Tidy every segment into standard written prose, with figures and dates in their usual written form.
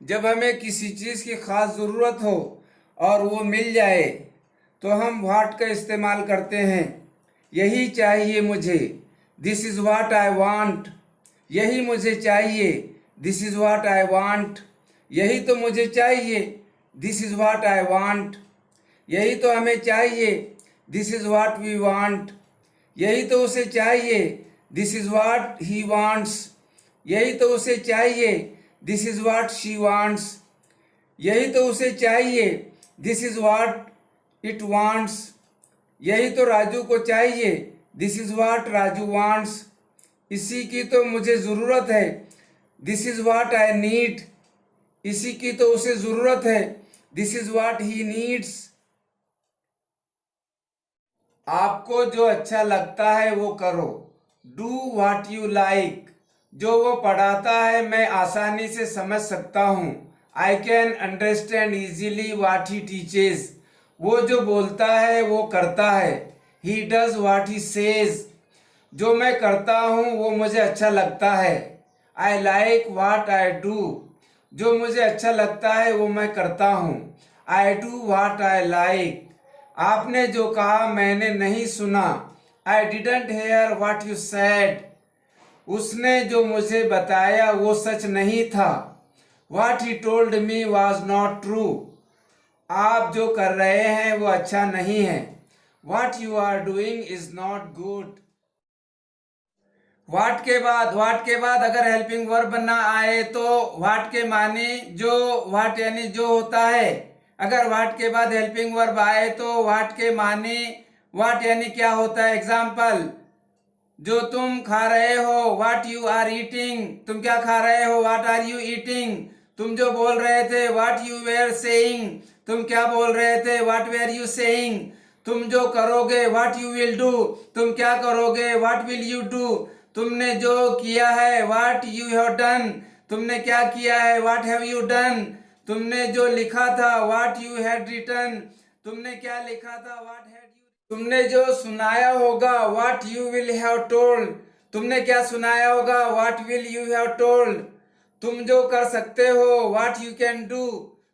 जब हमें किसी चीज़ की ख़ास ज़रूरत हो और वो मिल जाए तो हम व्हाट का इस्तेमाल करते हैं। यही चाहिए मुझे, this is what I want. यही मुझे चाहिए, this is what I want. यही तो मुझे चाहिए, this is what I want. यही तो हमें चाहिए, this is what we want. यही तो उसे चाहिए, this is what he wants. यही तो उसे चाहिए, this is what she wants. यही तो उसे चाहिए, this is what it wants. यही तो राजू को चाहिए, this is what Raju wants. इसी की तो मुझे ज़रूरत है, this is what I need. इसी की तो उसे ज़रूरत है, this is what he needs. आपको जो अच्छा लगता है वो करो, डू व्हाट यू लाइक। जो वो पढ़ाता है मैं आसानी से समझ सकता हूँ, I can understand easily what he teaches. वो जो बोलता है वो करता है, he does what he says. जो मैं करता हूँ वो मुझे अच्छा लगता है, I like what I do. जो मुझे अच्छा लगता है वो मैं करता हूँ, I do what I like. आपने जो कहा मैंने नहीं सुना, I didn't hear what you said. उसने जो मुझे बताया वो सच नहीं था, what he told me was not true. आप जो कर रहे हैं वो अच्छा नहीं है, what you are doing is not good. What के बाद अगर हेल्पिंग वर्ब बनना आए तो व्हाट के माने जो, व्हाट यानी जो होता है। अगर व्हाट के बाद हेल्पिंग वर्ब आए तो व्हाट के माने व्हाट यानी क्या होता है। एग्जाम्पल, जो तुम खा रहे हो, व्हाट यू आर ईटिंग। तुम क्या खा रहे हो, व्हाट आर यू ईटिंग। तुम जो बोल रहे थे, व्हाट यू वेयर सेइंग। तुम क्या बोल रहे थे, व्हाट वेयर यू सेइंग। तुम जो करोगे, व्हाट यू विल डू। तुम क्या करोगे, व्हाट विल यू डू। तुमने जो किया है, व्हाट यू हैव डन। तुमने क्या किया है, व्हाट हैव यू डन। तुमने जो लिखा था, व्हाट यू हैड रिटन। तुमने क्या लिखा था, व्हाट हैड यू। तुमने जो सुनाया होगा, what you will have told. तुमने क्या सुनाया होगा, what will you have told. तुम जो कर सकते हो, व्हाट यू कैन डू।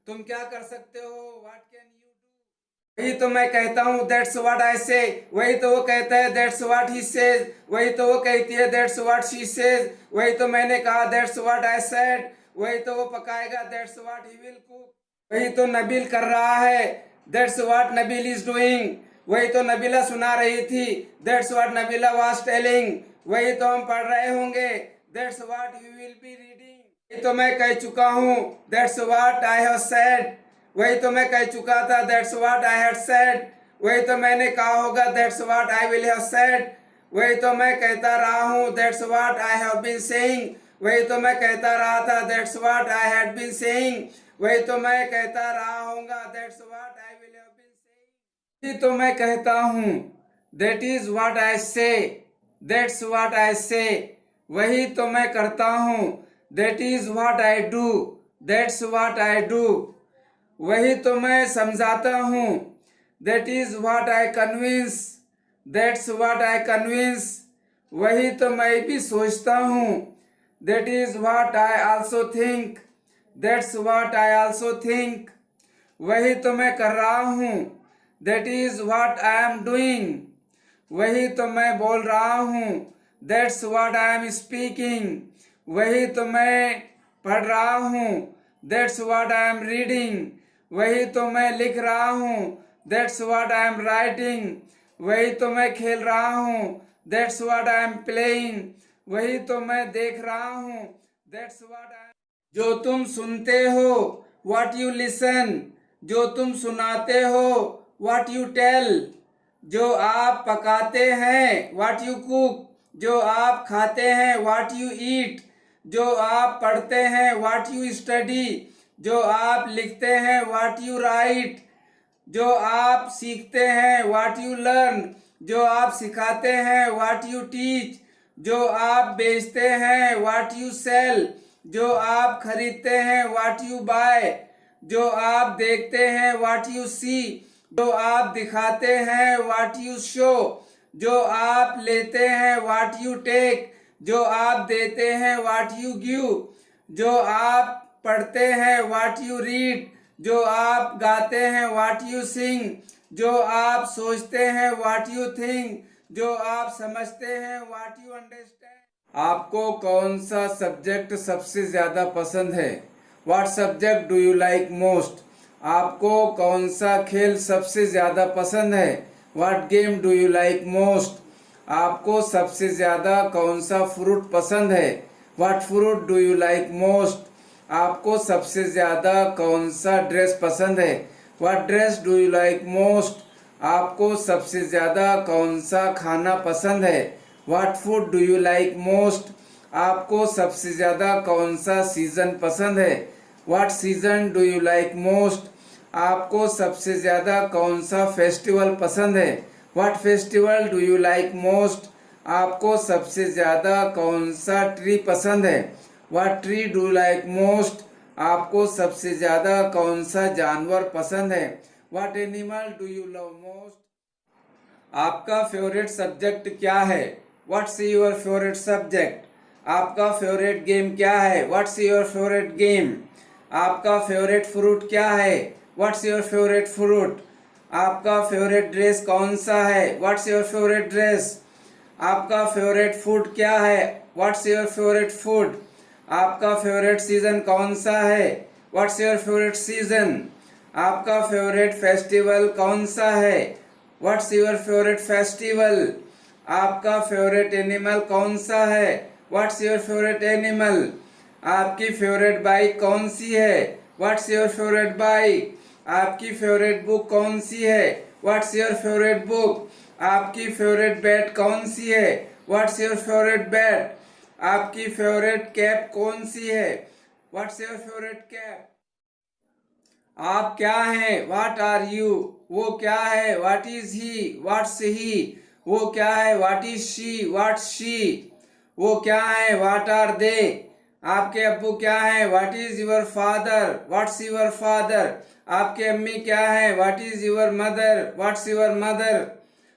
तुम क्या कर सकते हो, व्हाट कैन यू डू। वही तो मैं कहता हूँ, दैट्स व्हाट आई से। वही तो वो कहता है, दैट्स व्हाट ही सेज। वही तो वो कहती है, दैट्स व्हाट शी सेज। वही तो मैंने कहा, दैट्स व्हाट आई सेड। वही तो वो पकाएगा, that's what he will cook. वही तो नबील कर रहा है, that's what Nabeel is doing. वही तो नबीला सुना रही थी, that's what Nabeela was telling. वही तो हम पढ़ रहे होंगे, that's what we will be reading. वही तो मैं कह चुका हूँ, that's what I have said. वही तो मैं कह चुका था, that's what I had said. वही तो मैंने कहा होगा, that's what I will have said. वही तो मैं कहता रहा हूँ, that's what I have been saying. वही तो मैं कहता रहा था, that's what I had been saying. वही तो मैं कहता रहा हूँगा, that's what I will have been saying. यही तो मैं कहता हूँ, दैट इज व्हाट आई से। दैट्स व्हाट आई से। वही तो मैं करता हूँ, that is what I do. That's what I do. वही तो मैं समझाता हूँ, that is what I convince. That's what I convince. वही तो मैं भी सोचता हूँ, that is what I also think. That's what I also think. वही तो मैं कर रहा हूँ, that is what I am doing. वही तो मैं बोल रहा हूँ, that's what I am speaking. वही तो मैं पढ़ रहा हूँ, that's what I am reading. वही तो मैं लिख रहा हूँ, that's what I am writing. वही तो मैं खेल रहा हूँ, that's what I am playing. वही तो मैं देख रहा हूँ, दैट्स व्हाट आई। जो तुम सुनते हो, व्हाट यू लिसन। जो तुम सुनाते हो, व्हाट यू टेल। जो आप पकाते हैं, व्हाट यू कुक। जो आप खाते हैं, व्हाट यू ईट। जो आप पढ़ते हैं, व्हाट यू स्टडी। जो आप लिखते हैं, व्हाट यू राइट। जो आप सीखते हैं, व्हाट यू लर्न। जो आप सिखाते हैं, व्हाट यू टीच। जो आप बेचते हैं, व्हाट यू सेल। जो आप खरीदते हैं, व्हाट यू बाय। जो आप देखते हैं, व्हाट यू सी। जो आप दिखाते हैं, व्हाट यू शो। जो आप लेते हैं, व्हाट यू टेक। जो आप देते हैं, व्हाट यू गिव। जो आप पढ़ते हैं व्हाट यू रीड, जो आप गाते हैं व्हाट यू सिंग, जो आप सोचते हैं व्हाट यू थिंक, जो आप समझते हैं व्हाट यू अंडरस्टैंड। आपको कौन सा सब्जेक्ट सबसे ज्यादा पसंद है? What subject do you like most? आपको कौन सा खेल सबसे ज्यादा पसंद है? What game do you like most? आपको सबसे ज्यादा कौन सा फ्रूट पसंद है? What fruit do you like most? आपको सबसे ज्यादा कौन सा ड्रेस पसंद है? What dress do you like most? आपको सबसे ज्यादा कौन सा खाना पसंद है? What food do you like most? आपको सबसे ज्यादा कौन सा सीजन पसंद है? What season do you like most? आपको सबसे ज्यादा कौन सा फेस्टिवल पसंद है? What festival do you like most? आपको सबसे ज्यादा कौन सा ट्री पसंद है? What tree do you like most? आपको सबसे ज्यादा कौन सा जानवर पसंद है? What animal do you love most? आपका फेवरेट सब्जेक्ट क्या है? What's your favourite subject? आपका फेवरेट गेम क्या है? What's your favourite game? आपका फेवरेट फ्रूट क्या है? What's your favourite fruit? आपका फेवरेट ड्रेस कौन सा है? What's your favourite dress? आपका फेवरेट फूड क्या है? What's your favourite food? आपका फेवरेट सीजन कौन सा है? What's your favourite season? आपका फेवरेट फेस्टिवल कौन सा है? What's your favourite festival? आपका फेवरेट एनिमल कौन सा है? What's your favourite animal? आपकी फेवरेट बाइक कौन सी है? What's your favourite bike? आपकी फेवरेट बुक कौन सी है? What's your favourite book? आपकी फेवरेट बैट कौन सी है? What's your favourite bat? आपकी फेवरेट कैप कौन सी है? What's your favourite cap? आप क्या हैं? What are you? वो क्या है? What is he? What's he? वो क्या है? What is she? What's she? वो क्या है? What are they? आपके अब्बू क्या है? What is your father? What's your father? आपके अम्मी क्या है? What is your mother? What's your mother?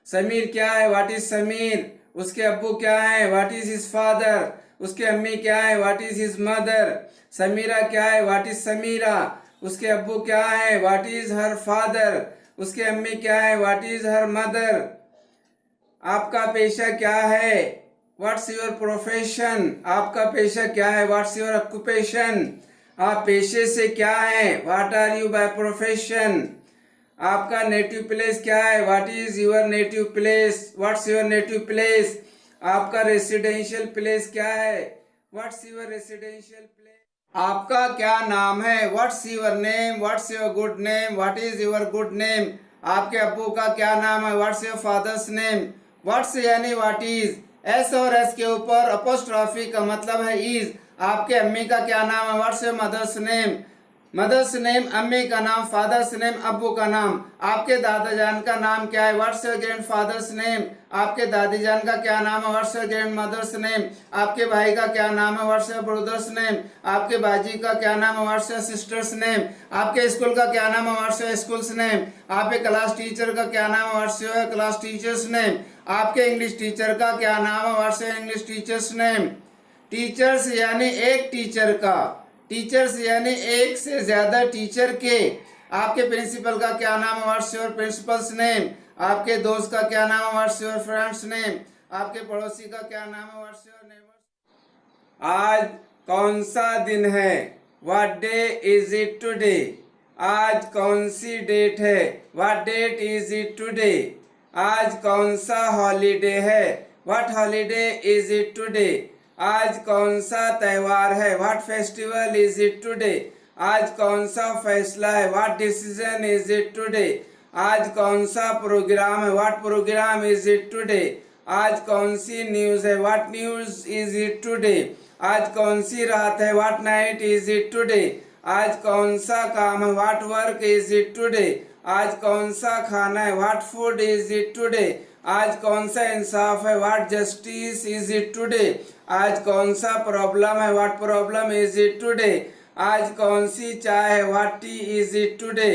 Sameer क्या है? What is Sameer? उसके अब्बू क्या है? What is his father? उसके अम्मी क्या है? What is his mother? Sameera क्या है? What is Sameera? उसके अब्बू क्या है? What is her father? उसके अम्मी क्या है? What is her mother? आपका पेशा क्या है? What's your profession? आपका पेशा क्या है? What's your occupation? आप पेशे से क्या हैं? What are you by profession? आपका नेटिव प्लेस क्या है? What is your native place? What's your native place? आपका रेसिडेंशियल प्लेस क्या है? What's your residential place? आपका क्या नाम है? What's your name? What's your good name? What is your good name? आपके अब्बू का क्या नाम है? What's your father's name? What's यानी व्हाट इज? एस और एस के ऊपर अपोस्ट्रॉफी का मतलब है इज। आपके अम्मी का क्या नाम है? What's your mother's name? Mother's name अम्मी का नाम, फादर्स नेम अब्बू का नाम। आपके दादा जान का नाम क्या है? What's your grandfather's name? आपके दादी जान का क्या नाम है? What's your grandmother's name? आपके भाई का क्या नाम है? What's your brother's name? आपके बाजी का क्या नाम है? What's your sister's name? आपके स्कूल का क्या नाम है? What's your school's name? आपके क्लास टीचर का क्या नाम है? What's your class teacher's name? आपके इंग्लिश टीचर का क्या नाम है? What's your English teachers name? Teachers यानी एक टीचर का, टीचर्स यानी एक से ज्यादा टीचर के। आपके प्रिंसिपल का क्या नाम है? What's your principal's name? आपके दोस्त का क्या नाम है? What's your friend's name? आपके पड़ोसी का क्या नाम है? What's your neighbour's? आज कौन सा दिन है? What day is it today? आज कौन सी डेट है? What date is it today? आज कौन सा हॉलीडे है? What holiday is it today? आज कौन सा त्योहार है? What festival is it today? आज कौन सा फैसला है? What decision is it today? आज कौन सा प्रोग्राम है? What programme is it today? आज कौन सी न्यूज है? What news is it today? आज कौन सी रात है? What night is it today? आज कौन सा काम है? What work is it today? आज कौन सा खाना है? What food is it today? आज कौन सा इंसाफ है? What justice is it today? आज कौन सा प्रॉब्लम है? What problem is it today? आज कौन सी चाय है? What T is it today?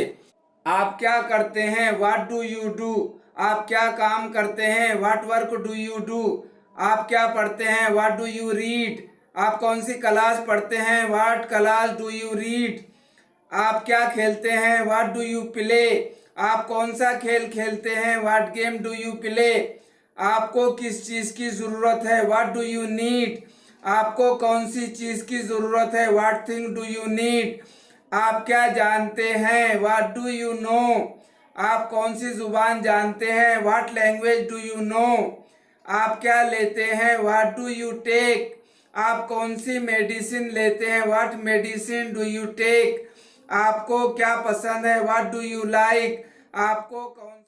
आप क्या करते हैं? What do you do? आप क्या काम करते हैं? What work do you do? आप क्या पढ़ते हैं? What do you read? आप कौन सी क्लास पढ़ते हैं, what class do you read. आप क्या खेलते हैं, व्हाट डू यू प्ले। आप कौन सा खेल खेलते हैं, what game do you play. आपको किस चीज़ की ज़रूरत है, व्हाट डू यू नीड। आपको कौन सी चीज़ की ज़रूरत है, what thing do you need. आप क्या जानते हैं, व्हाट डू यू नो। आप कौन सी ज़ुबान जानते हैं, what language do you know. आप क्या लेते हैं, व्हाट डू यू टेक। आप कौन सी मेडिसिन लेते हैं, what medicine do you take. आपको क्या पसंद है, व्हाट डू यू लाइक। आपको कौन